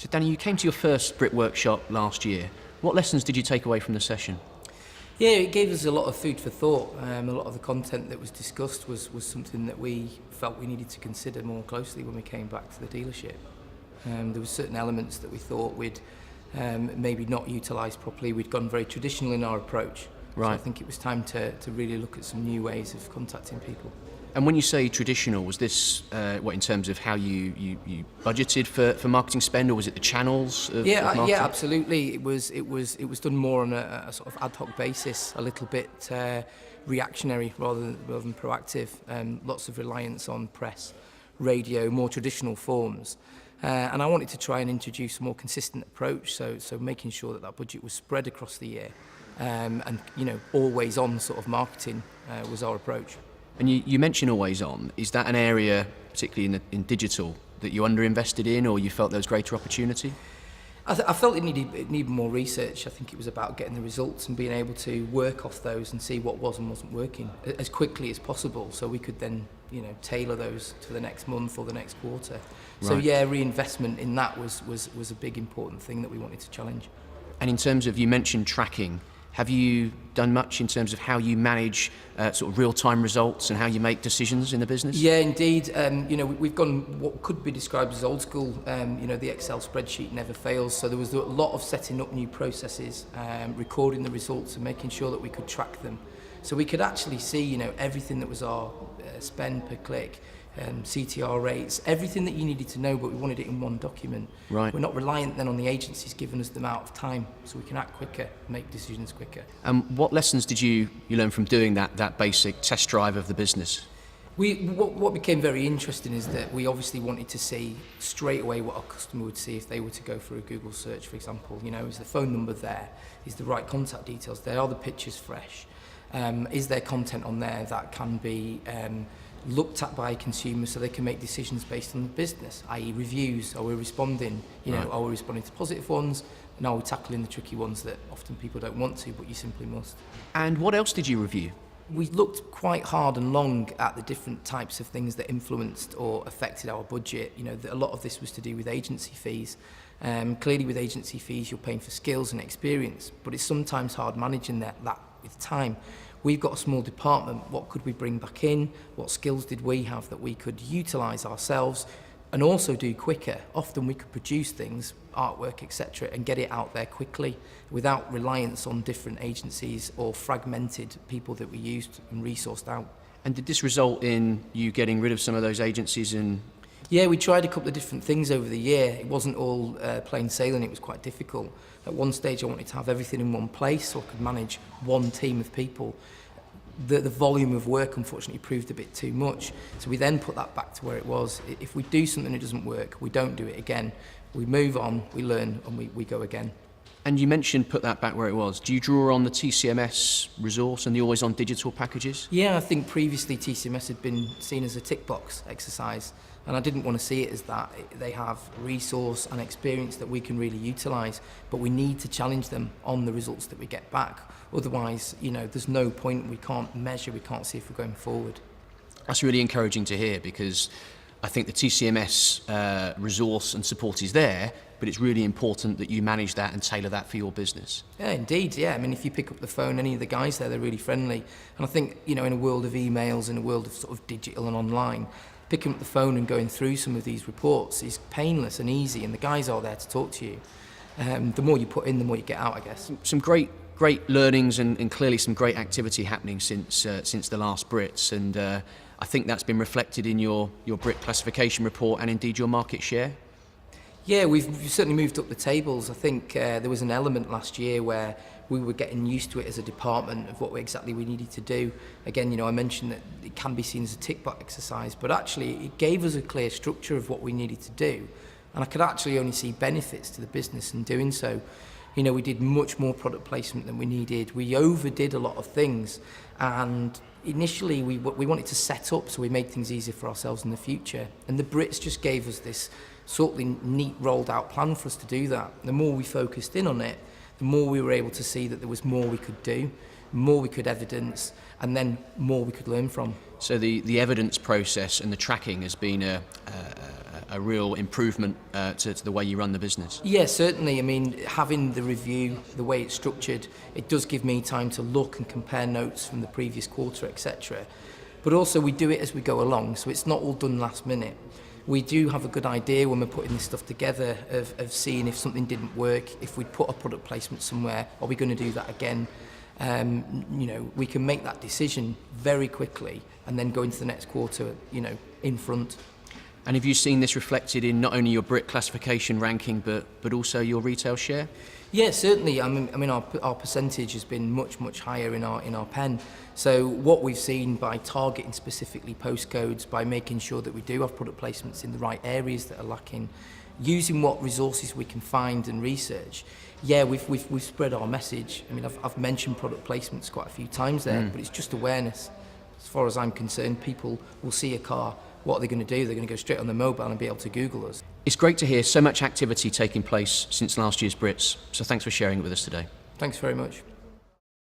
So Danny, you came to your first BRIT workshop last year. What lessons did you take away from the session? Yeah, it gave us a lot of food for thought. A lot of the content that was discussed was something that we felt we needed to consider more closely when we came back to the dealership. There were certain elements that we thought we'd maybe not utilised properly. We'd gone very traditional in our approach. Right. So I think it was time to really look at some new ways of contacting people. And when you say traditional, was this what in terms of how you budgeted for marketing spend, or was it the channels of marketing? Yeah, absolutely. It was done more on a sort of ad hoc basis, a little bit reactionary rather than proactive. Lots of reliance on press, radio, more traditional forms. And I wanted to try and introduce a more consistent approach, so making sure that budget was spread across the year, and always on sort of marketing was our approach. And you mentioned always on. Is that an area, particularly in digital, that you underinvested in, or you felt there was greater opportunity? I felt it needed more research. I think it was about getting the results and being able to work off those and see what was and wasn't working as quickly as possible, so we could then tailor those to the next month or the next quarter. Right. So yeah, reinvestment in that was a big important thing that we wanted to challenge. And in terms of, you mentioned tracking, have you done much in terms of how you manage sort of real-time results and how you make decisions in the business? Yeah, indeed. We've gone what could be described as old school. The Excel spreadsheet never fails. So there was a lot of setting up new processes, recording the results and making sure that we could track them. So we could actually see, everything that was our spend per click, CTR rates, everything that you needed to know, but we wanted it in one document. Right. We're not reliant then on the agencies giving us the amount of time, so we can act quicker, make decisions quicker. What lessons did you learn from doing that basic test drive of the business? What became very interesting is that we obviously wanted to see straight away what our customer would see if they were to go through a Google search, for example. Is the phone number there? Is the right contact details there? Are the pictures fresh? Is there content on there that can be looked at by consumers so they can make decisions based on the business, i.e. reviews? Are we responding? Right. Are we responding to positive ones? And are we tackling the tricky ones that often people don't want to, but you simply must? And what else did you review? We looked quite hard and long at the different types of things that influenced or affected our budget. A lot of this was to do with agency fees. Clearly with agency fees you're paying for skills and experience, but it's sometimes hard managing that with time. We've got a small department. What could we bring back in? What skills did we have that we could utilise ourselves and also do quicker? Often we could produce things, artwork, etc., and get it out there quickly without reliance on different agencies or fragmented people that we used and resourced out. And did this result in you getting rid of some of those agencies? Yeah, we tried a couple of different things over the year. It wasn't all plain sailing, it was quite difficult. At one stage I wanted to have everything in one place so I could manage one team of people. The volume of work unfortunately proved a bit too much, so we then put that back to where it was. If we do something that doesn't work, we don't do it again. We move on, we learn, and we go again. And you mentioned put that back where it was. Do you draw on the TCMS resource and the always-on digital packages? Yeah, I think previously TCMS had been seen as a tick box exercise, and I didn't want to see it as that. They have resource and experience that we can really utilise, but we need to challenge them on the results that we get back. Otherwise, there's no point. We can't measure, we can't see if we're going forward. That's really encouraging to hear, because I think the TCMS resource and support is there, but it's really important that you manage that and tailor that for your business. Yeah, indeed, yeah. I mean, if you pick up the phone, any of the guys there, they're really friendly. And I think, in a world of emails, in a world of sort of digital and online, picking up the phone and going through some of these reports is painless and easy, and the guys are there to talk to you. The more you put in, the more you get out, I guess. Some great learnings and clearly some great activity happening since the last Brits, and I think that's been reflected in your BRIT classification report and indeed your market share. Yeah, we've certainly moved up the tables. I think there was an element last year where we were getting used to it as a department of what exactly we needed to do. Again, I mentioned that it can be seen as a tick box exercise, but actually it gave us a clear structure of what we needed to do, and I could actually only see benefits to the business in doing so. We did much more product placement than we needed. We overdid a lot of things, and initially we wanted to set up so we made things easier for ourselves in the future, and the Brits just gave us this sort of neat rolled out plan for us to do that. The more we focused in on it, the more we were able to see that there was more we could do, more we could evidence, and then more we could learn from. So the evidence process and the tracking has been a a real improvement to the way you run the business. Yeah, certainly. I mean, having the review, the way it's structured, it does give me time to look and compare notes from the previous quarter, etc. But also we do it as we go along, so it's not all done last minute. We do have a good idea when we're putting this stuff together of seeing if something didn't work, if we'd put a product placement somewhere, are we going to do that again? You know, we can make that decision very quickly and then go into the next quarter, you know, in front. And have you seen this reflected in not only your BRIT classification ranking, but also your retail share? Yeah, certainly. I mean, our percentage has been much higher in our pen. So what we've seen by targeting specifically postcodes, by making sure that we do have product placements in the right areas that are lacking, using what resources we can find and research. Yeah, we've spread our message. I mean, I've mentioned product placements quite a few times there, but it's just awareness. As far as I'm concerned, people will see a car. What are they going to do? They're going to go straight on their mobile and be able to Google us. It's great to hear so much activity taking place since last year's Brits, so thanks for sharing it with us today. Thanks very much.